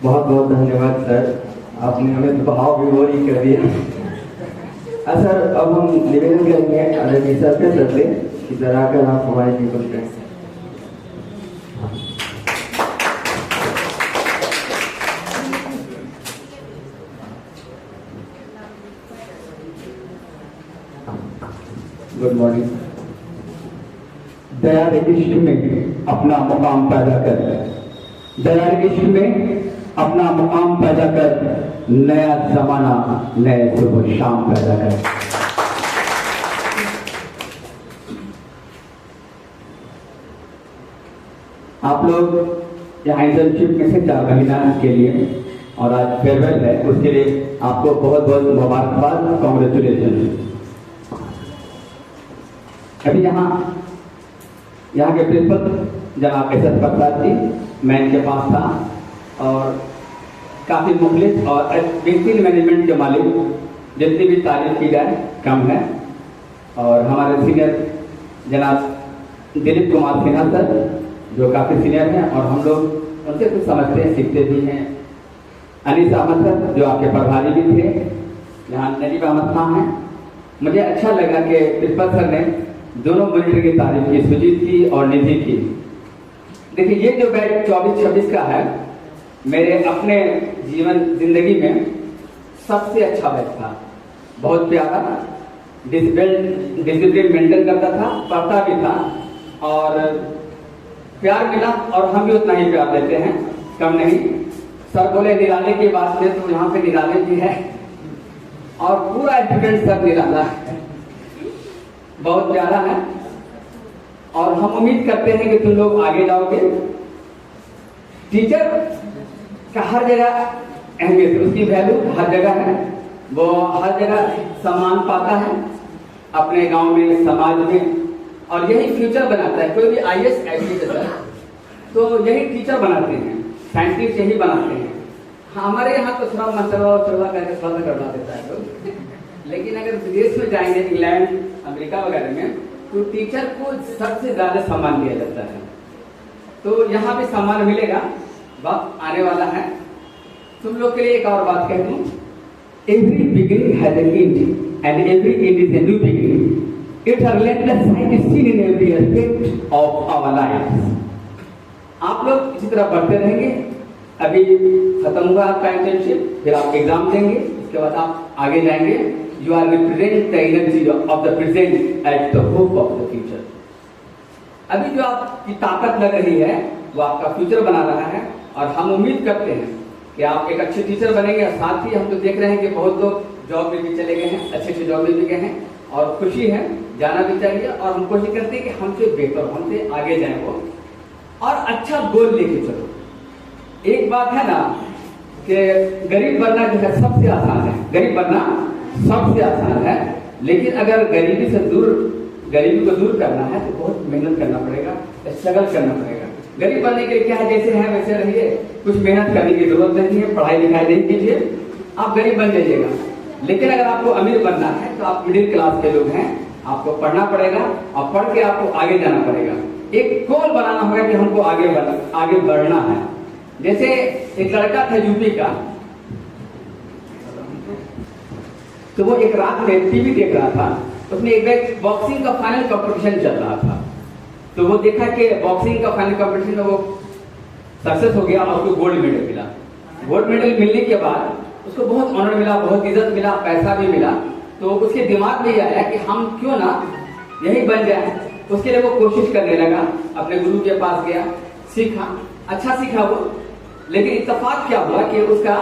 बहुत बहुत धन्यवाद सर, आपने हमें तो भाव विभोर ही कर दिया। सर अब हम निवेदन करेंगे आदरणीय सर से कि जरा कर आप हमारे जीवन करें। Good morning. दयाल इश्क में अपना मुकाम पैदा कर, दयाल इश्क में अपना मुकाम पैदा कर, नया जमाना नए सुबह शाम पैदा कर। आप लोग यहाँ इंटर्नशिप में से 4 महीना के लिए और आज फेयरवेल है, उसके लिए आपको बहुत बहुत मुबारकबाद, कॉन्ग्रेचुलेशन। अभी यहाँ के प्रिंसिपल जनाब एस.एस. प्रसाद जी, मैं इनके पास था और काफ़ी मुखलिस और बेहतरीन मैनेजमेंट के मालिक, जितनी भी तारीफ की जाए कम है। और हमारे सीनियर जनाब दिलीप कुमार सिन्हा सर जो काफ़ी सीनियर हैं और हम लोग उनसे कुछ समझते हैं, सीखते भी हैं। अनीस अहमद सर जो आपके प्रभारी भी थे, यहाँ नजीब अहमद खान हैं। मुझे अच्छा लगा कि प्रिंसिपल सर ने दोनों मॉनिटर की तारीफ की, सुजीत की और निधि की। देखिए ये जो बैच 24-26 का है, मेरे अपने जीवन जिंदगी में सबसे अच्छा बैच था। बहुत प्यारा, डिसिप्लिन मेंटेन करता था, पढ़ता भी था और प्यार मिला और हम भी उतना ही प्यार देते हैं, कम नहीं। सर बोले निराले की बात है तो यहाँ पे निराले भी है और पूरा स्टूडेंट सब निराला है, बहुत प्यारा है। और हम उम्मीद करते हैं कि तुम लोग आगे जाओगे। टीचर का हर जगह अहमियत, उसकी वैल्यू हर जगह है, वो हर जगह सम्मान पाता है अपने गांव में, समाज में, और यही फ्यूचर बनाता है। कोई भी IAS एग्जीक्यूटिव तो यही टीचर बनाते हैं, साइंटिस्ट यही बनाते हैं। हमारे यहाँ तो थोड़ा मसला करके थोड़ा करवा देता है लोग, लेकिन अगर विदेश में जाएंगे, इंग्लैंड, अमेरिका वगैरह में, तो टीचर को सबसे ज्यादा सम्मान दिया जाता है। तो यहाँ भी सम्मान मिलेगा, वक्त आने वाला है। तुम लोग के लिए एक और बात कह दूं, every beginning has an end and every end is a new beginning. It's a relentless sight is seen in every aspect of our life. आप लोग इसी तरह बढ़ते रहेंगे। अभी खत्म हुआ आपका इंटर्नशिप, फिर आप एग्जाम देंगे, इसके बाद आप आगे जाएंगे। You are represent the energy of the present as the hope of the future. अभी जो आपकी ताकत लग रही है वो आपका फ्यूचर बना रहा है और हम उम्मीद करते हैं कि आप एक अच्छे टीचर बनेंगे। और साथ ही हम तो देख रहे हैं कि बहुत लोग जॉब में भी चले गए हैं, अच्छे जॉब में भी गए हैं और खुशी है, जाना भी चाहिए। और हम कोशिश करते हैं कि हमसे बेहतर, हमसे आगे जाए वो, और अच्छा गोल लेके चलो। एक बात है ना कि गरीब बनना जो है सबसे आसान है, गरीब बनना सबसे आसान है, लेकिन अगर गरीबी को दूर करना है तो बहुत मेहनत करना पड़ेगा, स्ट्रगल करना पड़ेगा। गरीब बनने के लिए क्या है, जैसे है वैसे रहिए, कुछ मेहनत करने की जरूरत नहीं है, पढ़ाई लिखाई नहीं कीजिए, आप गरीब बन जाइएगा। लेकिन अगर आपको अमीर बनना है तो आप मिडिल क्लास के लोग हैं, आपको पढ़ना पड़ेगा और पढ़ के आपको आगे जाना पड़ेगा। एक गोल बनाना होगा कि हमको आगे बढ़ना है। जैसे एक लड़का था यूपी का, तो वो एक रात में टीवी देख रहा था, उसमें एक बॉक्सिंग का फाइनल कंपटीशन चल रहा था। तो वो देखा कि बॉक्सिंग का फाइनल कंपटीशन में वो सक्सेस हो गया और उसको गोल्ड मेडल मिला। गोल्ड मेडल मिलने के बाद उसको बहुत ऑनर मिला, बहुत इज्जत मिला, पैसा भी मिला। तो उसके दिमाग में ये आया कि हम क्यों ना यही बन जाए। उसके लिए वो कोशिश करने लगा, अपने गुरु के पास गया, सीखा, अच्छा सीखा वो। लेकिन इत्तेफाक क्या हुआ कि उसका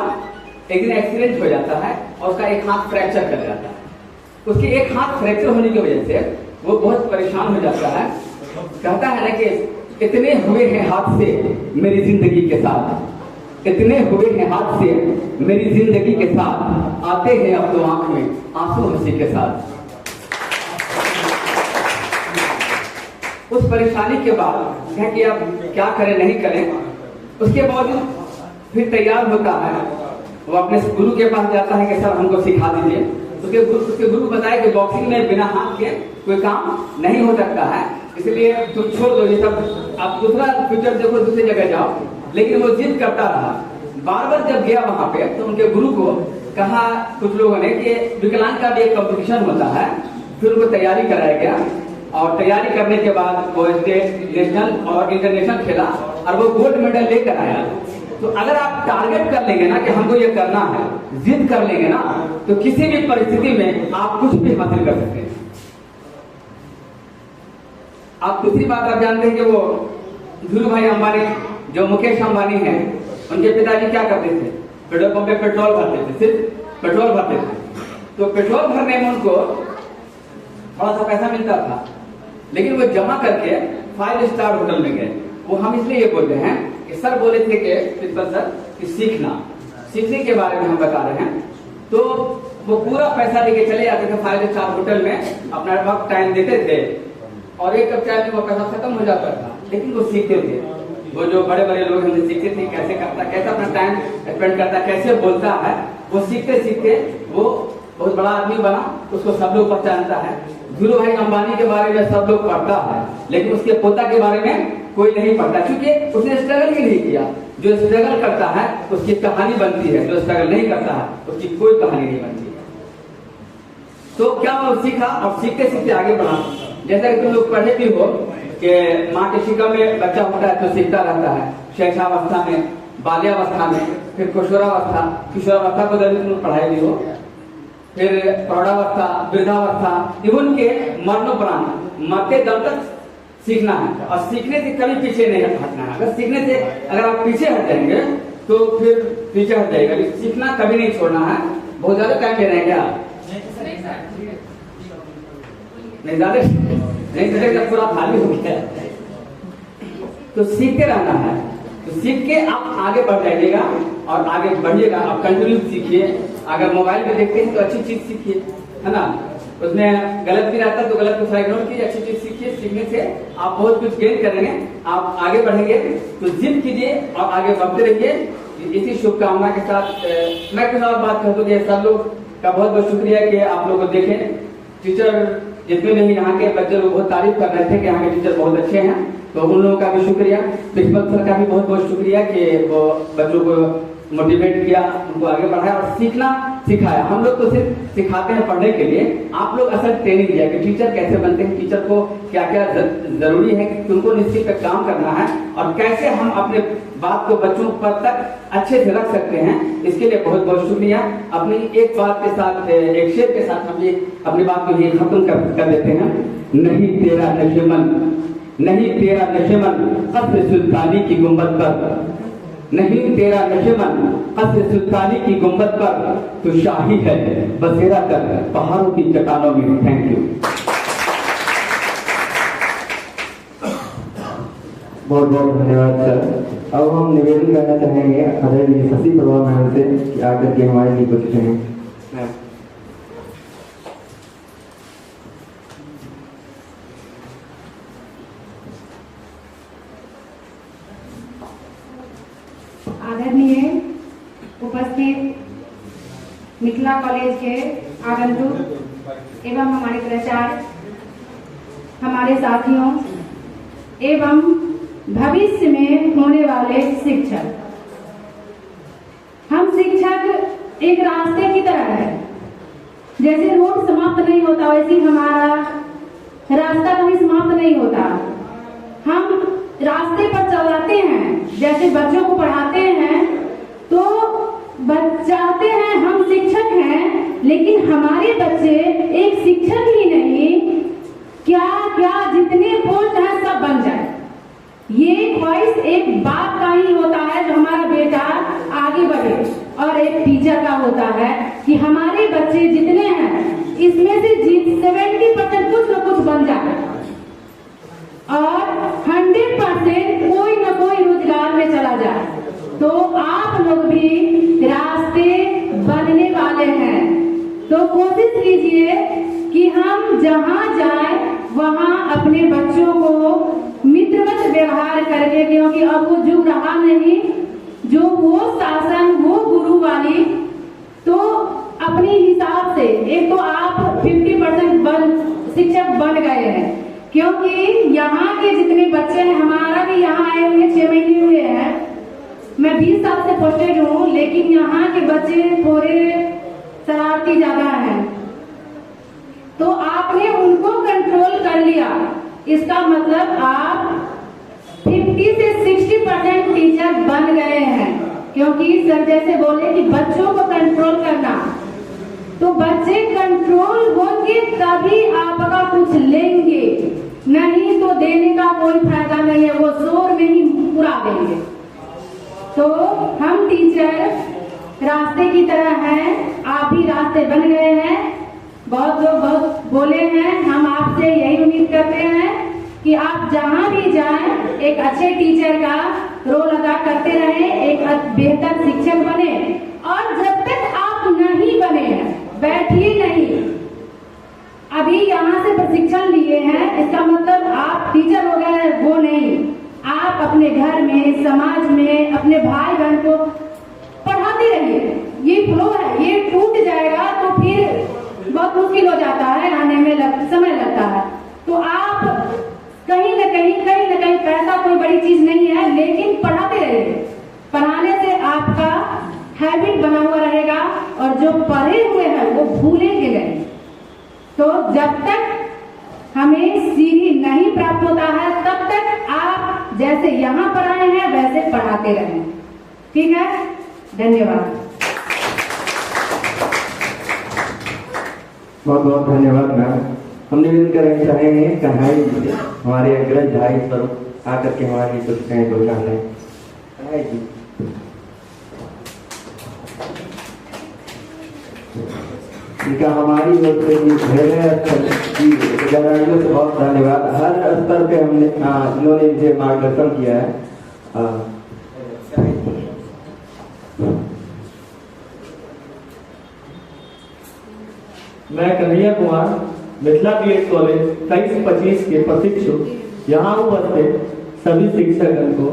एक दिन एक्सीडेंट हो जाता है और उसका एक हाथ फ्रैक्चर कर जाता है। उसके एक हाथ फ्रैक्चर होने की वजह से वो बहुत परेशान हो जाता है। कहता है ना कि इतने हुए हैं हाथ से मेरी जिंदगी के साथ, इतने हुए हैं हाथ से मेरी जिंदगी के साथ, आते हैं अब तो आंख में आंसू हंसी के साथ। उस परेशानी के बाद क्या कि अब क्या करें नहीं करें, उसके बावजूद फिर तैयार होता है। वो अपने गुरु के पास जाता है कि सर हमको सिखा दीजिए। उसके गुरु बताए कि बॉक्सिंग में बिना हाथ के कोई काम नहीं हो सकता है, इसलिए तुम छोड़ दो ये सब, आप दूसरा फ्यूचर देखो, दूसरी जगह जाओ। लेकिन वो जिद करता रहा, बार बार जब गया वहां पे तो उनके गुरु को कहा कुछ लोगों ने कि विकलांग का भी एक कंपटीशन होता है, फिर उनको तैयारी कराया गया और तैयारी करने के बाद वो स्टेट, नेशनल और इंटरनेशनल खेला और वो गोल्ड मेडल लेकर आया। तो अगर आप टारगेट कर लेंगे ना कि हमको ये करना है, जिद कर लेंगे ना, तो किसी भी परिस्थिति में आप कुछ भी हासिल कर सकते हैं। आप दूसरी बात आप जानते हैं कि वो धीरू भाई अंबानी, जो मुकेश अंबानी हैं, उनके पिताजी क्या करते थे? पेट्रोल पंप पे पेट्रोल भरते थे, सिर्फ पेट्रोल भरते थे। तो पेट्रोल भरने में उनको थोड़ा सा पैसा मिलता था, लेकिन वो जमा करके 5 स्टार होटल में गए। वो हम इसलिए ये बोलते हैं कि सर बोले थे कि प्रिंसिपल सर कि सीखने के बारे में हम बता रहे हैं। तो वो पूरा पैसा लेके चले जाते थे 5 स्टार होटल में, अपना वक्त टाइम देते थे और एक कप चाय में वो पैसा खत्म हो जाता था, लेकिन वो सीखते थे। वो जो बड़े बड़े लोग हमसे सीखते थे कैसे करता, कैसे अपना टाइम स्पेंड करता, कैसे बोलता है, वो सीखते सीखते वो बहुत बड़ा आदमी बना, उसको सब लोग पहचानता है। धीरू भाई अंबानी के बारे में सब लोग पढ़ता है, लेकिन उसके पोता के बारे में कोई नहीं पढ़ता, क्योंकि उसने स्ट्रगल ही नहीं किया। जो स्ट्रगल करता है उसकी कहानी बनती है, जो स्ट्रगल नहीं करता है उसकी कोई कहानी नहीं बनती है। तो क्या वो सीखा और सीखते सीखते आगे बढ़ा। जैसा कि तुम लोग पढ़े भी हो कि माँ के शिकम में बच्चा होता है तो सीखता रहता है, शैशवावस्था में, बाल्यावस्था में, फिर किशोरावस्था, किशोरावस्था को तुम पढ़ाई भी हो, फिर प्रौढ़ावस्था, वृद्धावस्था, इवन के मरणोपरांत, मरते दम तक सीखना है। और सीखने से कभी पीछे नहीं हटना है। अगर सीखने से अगर आप पीछे हट जाएंगे तो फिर पीछे हट जाएगा। सीखना कभी नहीं छोड़ना है। बहुत ज्यादा टाइम ले रहे हैं क्या? नहीं ज्यादा नहीं, पूरा खाली हो गया। तो सीखते रहना है। तो सीख के आप आगे बढ़ जाइएगा और आगे बढ़िएगा। आप कंटिन्यू सीखिए। अगर मोबाइल पे देखते हैं तो अच्छी चीज सीखिए, है ना। उसमें गलत भी रहता है तो गलत को थोड़ा इग्नोर कीजिए, अच्छी चीज सीखिए। सीखने से आप बहुत कुछ गेन करेंगे, आप आगे बढ़ेंगे। तो जिद कीजिए और आगे बढ़ते रहिए। इसी शुभकामना के साथ मैं कुछ और बात कर दूं कि सब लोग का बहुत बहुत शुक्रिया कि आप लोग को देखें। टीचर जितने भी यहाँ के बच्चे लोग बहुत तारीफ कर रहे थे कि यहाँ के टीचर बहुत अच्छे हैं, तो उन लोगों का भी शुक्रिया। प्रिंसिपल सर का भी बहुत बहुत शुक्रिया कि वो बच्चों को मोटिवेट किया, उनको आगे बढ़ाया और सीखना सिखाया। हम लोग तो सिर्फ सिखाते हैं पढ़ने के लिए, आप लोग असल ट्रेनिंग दिया कि टीचर कैसे बनते हैं, टीचर को क्या क्या जरूरी है कि उनको निश्चित पे काम करना है और कैसे हम अपने बात को बच्चों पर तक अच्छे से रख सकते हैं। इसके लिए बहुत बहुत शुक्रिया। अपनी एक बात के साथ, एक शेर के साथ हम ये अपनी बात को ये खत्म कर देते हैं। नहीं तेरा नशेमन, नहीं तेरा नशेमन कस्र सुल्तानी की गुंबद पर, नहीं तेरा नशेमन कस्र सुल्तानी की गुंबद पर, तो शाही है बसेरा कर पहाड़ों की चट्टानों में। Thank you. बहुत बहुत धन्यवाद सर। अब हम निवेदन करना चाहेंगे आदरणीय शशि प्रभा मैम से कि आकर के हमारे लिए कुछ कहें। आदरणीय उपस्थित मिथिला कॉलेज के आगंतुक एवं हमारे प्राचार्य, हमारे साथियों एवं भविष्य में होने वाले शिक्षक, हम शिक्षक एक रास्ते की तरह है। जैसे रोड समाप्त नहीं होता वैसे हमारा रास्ता कभी समाप्त नहीं होता। हम रास्ते पर चलाते हैं, जैसे बच्चों को पढ़ाते हैं तो चाहते हैं हम शिक्षक हैं, लेकिन हमारे बच्चे एक शिक्षक ही नहीं, क्या क्या जितने पोस्ट हैं सब बन जाए। ये ख्वाहिश एक बाप का ही होता है जो हमारा बेटा आगे बढ़े, और एक टीचर का होता है कि हमारे बच्चे जितने हैं इसमें से 70% कुछ न कुछ बन जाए और 100% कोई न कोई रोजगार में चला जाए। तो आप लोग भी रास्ते बनने वाले हैं, तो कोशिश कीजिए कि हम जहाँ जाए वहाँ अपने बच्चों को मित्रवत व्यवहार करके, क्योंकि अब वो जुग रहा नहीं जो वो शासन वो गुरु वाली। तो अपने हिसाब से एक तो आप 50% शिक्षक बन गए हैं, क्योंकि यहाँ के जितने बच्चे हैं, हमारा भी यहाँ आए हुए 6 महीने हुए हैं, मैं 20 साल से पोस्टेड हूँ, लेकिन यहाँ के बच्चे थोड़े शरारती ज्यादा हैं। तो आपने उनको कंट्रोल कर लिया, इसका मतलब आप 50 से 60% टीचर बन गए हैं। क्योंकि सर जैसे बोले कि बच्चों को कंट्रोल करना, तो बच्चे कंट्रोल होंगे तभी आपका कुछ लेंगे, नहीं तो देने का कोई फायदा नहीं है, वो शोर में ही पूरा देंगे। तो हम टीचर रास्ते की तरह हैं, आप भी रास्ते बन गए हैं। बहुत लोग बहुत बोले हैं, हम आपसे यही उम्मीद करते हैं कि आप जहां भी जाएं एक अच्छे टीचर का रोल अदा करते रहें, एक बेहतर शिक्षक बने। और जब तक आप नहीं बने हैं, बैठिए नहीं। अभी यहाँ से प्रशिक्षण लिए हैं, इसका मतलब आप टीचर हो गए वो नहीं। आप अपने घर में, समाज में अपने भाई बहन को पढ़ाते रहिए। ये फ्लो है, ये टूट जाएगा तो फिर बहुत मुश्किल हो जाता है, आने में समय लगता है। तो आप कहीं न कहीं पैसा कोई बड़ी चीज नहीं है, लेकिन पढ़ाते रहिए। पढ़ाने से आपका हैबिट बना हुआ रहेगा और जो पढ़े हुए हैं वो भूलेंगे नहीं। तो जब तक हमें सीढ़ी नहीं प्राप्त होता है, तब तक आप जैसे यहाँ पर आए हैं वैसे पढ़ाते रहें। ठीक है, धन्यवाद। बहुत बहुत धन्यवाद मैम। हम निवेदन करना चाहेंगे कन्हई जी से, हमारे अग्रज भाई स्वरूप आकर के हमारी कुछ कहें दो जाने। कन्हई जी, इनका हमारी ओर से से बहुत धन्यवाद। हर स्तर पे हमने इन्होंने मुझे मार्गदर्शन किया है। मैं कन्हैया कुमार मिथिला बीएड कॉलेज 23-25 के प्रशिक्षु यहाँ उपस्थित सभी शिक्षकगण को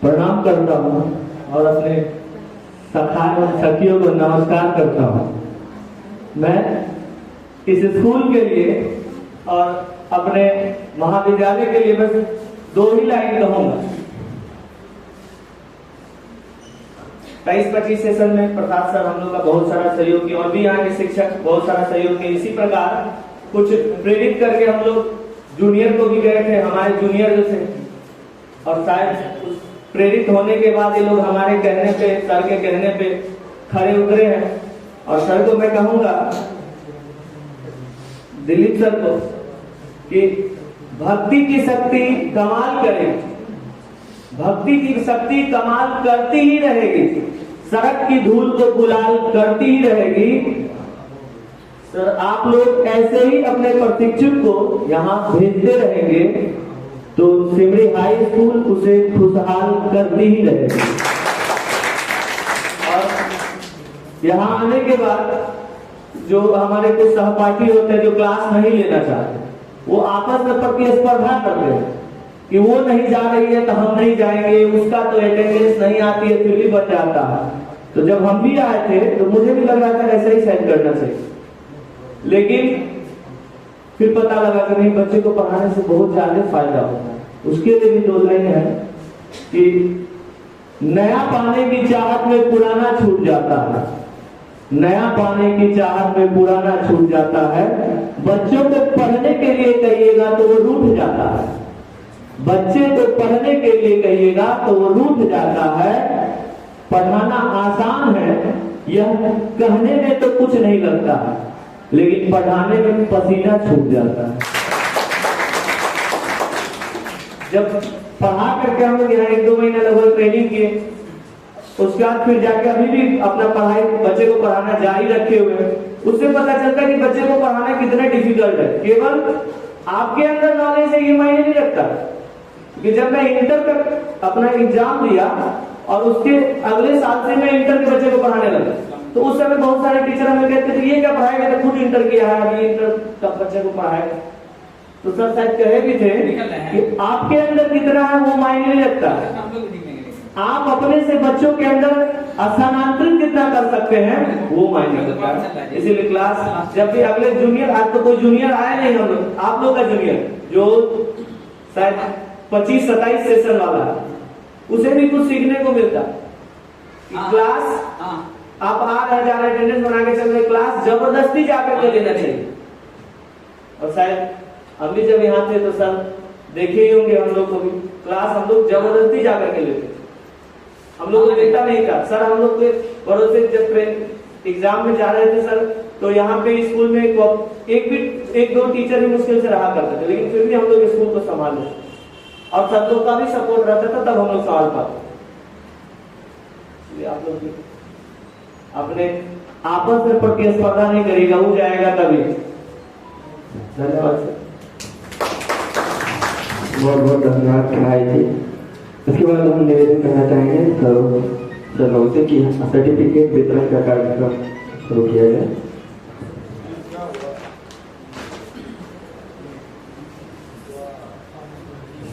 प्रणाम करता हूँ और अपने सखियों को नमस्कार करता हूँ। मैं इस स्कूल के लिए और अपने महाविद्यालय के लिए बस 2 ही लाइन कहूँगा। 23-25 सेशन में प्रसाद सर हम लोग का बहुत सारा सहयोग किया और भी यहाँ के शिक्षक बहुत सारा सहयोग किया। इसी प्रकार कुछ प्रेरित करके हम लोग जूनियर को भी गए थे, हमारे जूनियर जो थे, और शायद प्रेरित होने के बाद ये लोग हमारे कहने पे, सर के कहने पे खड़े उतरे हैं। और सर को मैं कहूंगा, दिलीप सर को, कि भक्ति की शक्ति कमाल करेगी, भक्ति की शक्ति कमाल करती ही रहेगी, सड़क की धूल को गुलाल करती ही रहेगी। सर आप लोग ऐसे ही अपने प्रशिक्षु को यहाँ भेजते रहेंगे तो सिमरी हाई स्कूल उसे खुशहाल करती ही रहेगी। और यहाँ आने के बाद जो हमारे कुछ सहपाठी होते हैं जो क्लास नहीं लेना चाहते, वो आपस में प्रतिस्पर्धा करते हैं कि वो नहीं जा रही है तो हम नहीं जाएंगे, उसका तो अटेंडेंस नहीं आती है फिर भी बच जाता है। तो जब हम भी आए थे तो मुझे भी लग रहा था ऐसा ही सेट करना चाहिए, लेकिन फिर पता लगा कि नहीं, बच्चे को पढ़ाने से बहुत ज्यादा फायदा होता है। उसके लिए भी 2 लाइन है कि नया पाने की चाहत में पुराना छूट जाता है, नया पाने की चाहत में पुराना छूट जाता है। बच्चों को पढ़ने के लिए कहिएगा तो वो रूठ जाता है, बच्चे को पढ़ने के लिए कहिएगा तो वो रूठ जाता है। पढ़ाना आसान है, यह कहने में तो कुछ नहीं लगता है, लेकिन पढ़ाने में पसीना छूट जाता है। जब पढ़ा करके हम लोग यहाँ 1-2 महीना लगभग ट्रेनिंग किए, उसके बाद फिर जाके अभी भी अपना पढ़ाई बच्चे को पढ़ाना जारी रखे हुए, उससे पता चलता है कि बच्चे को पढ़ाना कितना डिफिकल्ट है। केवल आपके अंदर नॉलेज है ये मायने नहीं रखता कि जब मैं इंटर तक अपना एग्जाम दिया और उसके अगले साल से मैं इंटर के बच्चे को पढ़ाने लगा, तो उस समय बहुत सारे टीचर हमें कहते थे ये क्या पढ़ाएगा, तो खुद इंटर किया है, अभी इंटर का बच्चे को पढ़ाएगा। तो सर शायद कहे भी थे कि आपके अंदर कितना है वो मायने नहीं रखता, आप अपने से बच्चों के अंदर स्थानांतरित कितना कर सकते हैं वो मायने रखता है। इसीलिए क्लास जब भी अगले जूनियर, आज तो कोई जूनियर आया नहीं, हम लोग आप लोग का जूनियर जो शायद 25-27 सेशन वाला है, उसे भी कुछ सीखने को मिलता। कि क्लास आप आ रहे जा रहे अटेंडेंस बना के चल रहे, क्लास जबरदस्ती जाकर के लेना चाहिए। और शायद हम भी जब यहाँ थे तो सर देखे ही होंगे, हम लोग को भी क्लास हम लोग जबरदस्ती जाकर के लेते, हम लोग को देखता नहीं था सर। हम लोग के भरोसे जब एग्जाम में जा रहे थे सर, तो यहाँ पे स्कूल में एक दो टीचर ही मुश्किल से रहा करते थे, लेकिन फिर भी हम लोग स्कूल को संभाले और छात्रों का भी सपोर्ट रहता था, तब हम लोग संभाल पाते। आप लोग अपने आपस में प्रतिस्पर्धा नहीं करेगा, वो जाएगा तभी। धन्यवाद सर, बहुत बहुत धन्यवाद भाई जी। इसके बाद हम निवेदन करना चाहेंगे सर लोगों से कि सर्टिफिकेट वितरण का कार्यक्रम शुरू किया जाए।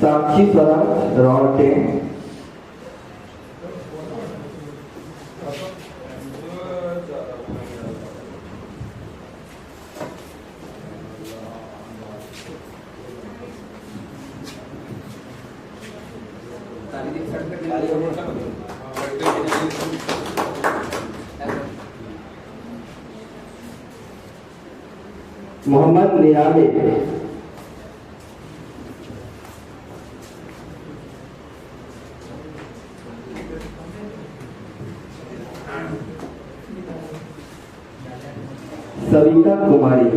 साक्षी स्वराज रॉड 10, मोहम्मद निराले, सविता कुमारी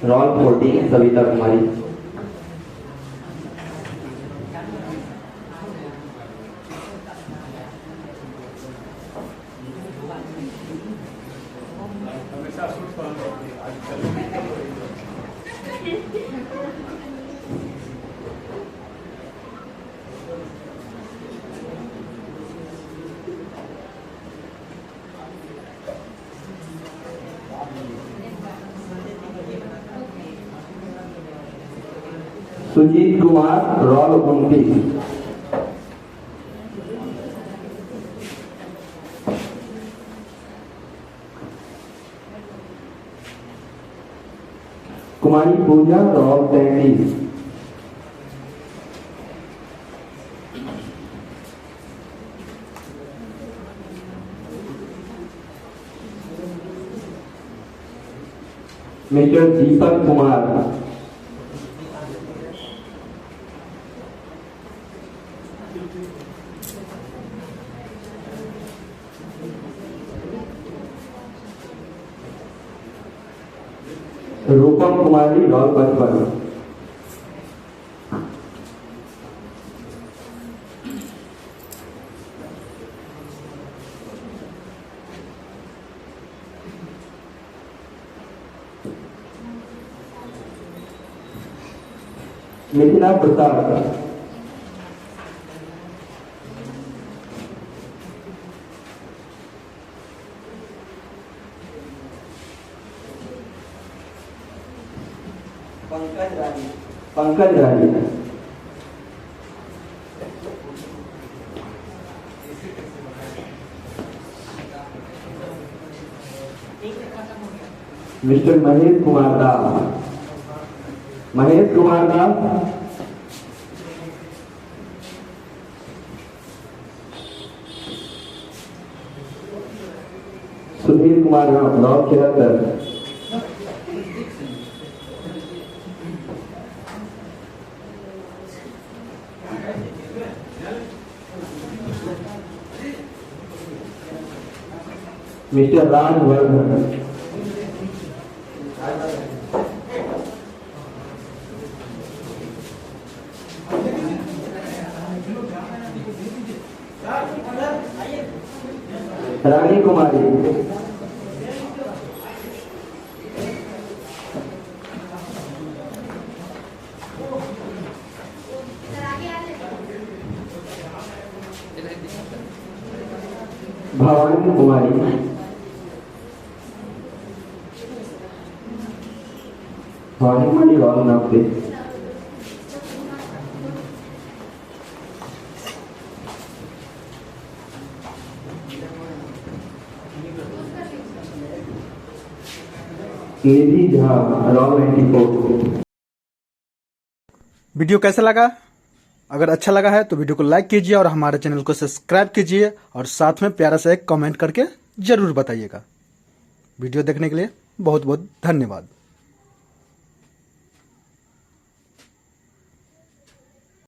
रॉल 14, सविता कुमारी, सुजीत कुमार रॉल 29, कुमारी पूजा रॉल 33, मिस्टर दीपक कुमार, रूपम कुमारी रॉल 55, मिथिला प्रसाद, पंकज रानी, मिस्टर महेश कुमार दास, सुधीर कुमार राव 73, मिस्टर राजवर्धन, रानी कुमारी, भवानी कुमारी, रॉल 90, निधि झा रॉल 94। वीडियो कैसा लगा अगर अच्छा लगा है तो वीडियो को लाइक कीजिए और हमारे चैनल को सब्सक्राइब कीजिए और साथ में प्यारा सा एक कमेंट करके जरूर बताइएगा। वीडियो देखने के लिए बहुत बहुत धन्यवाद।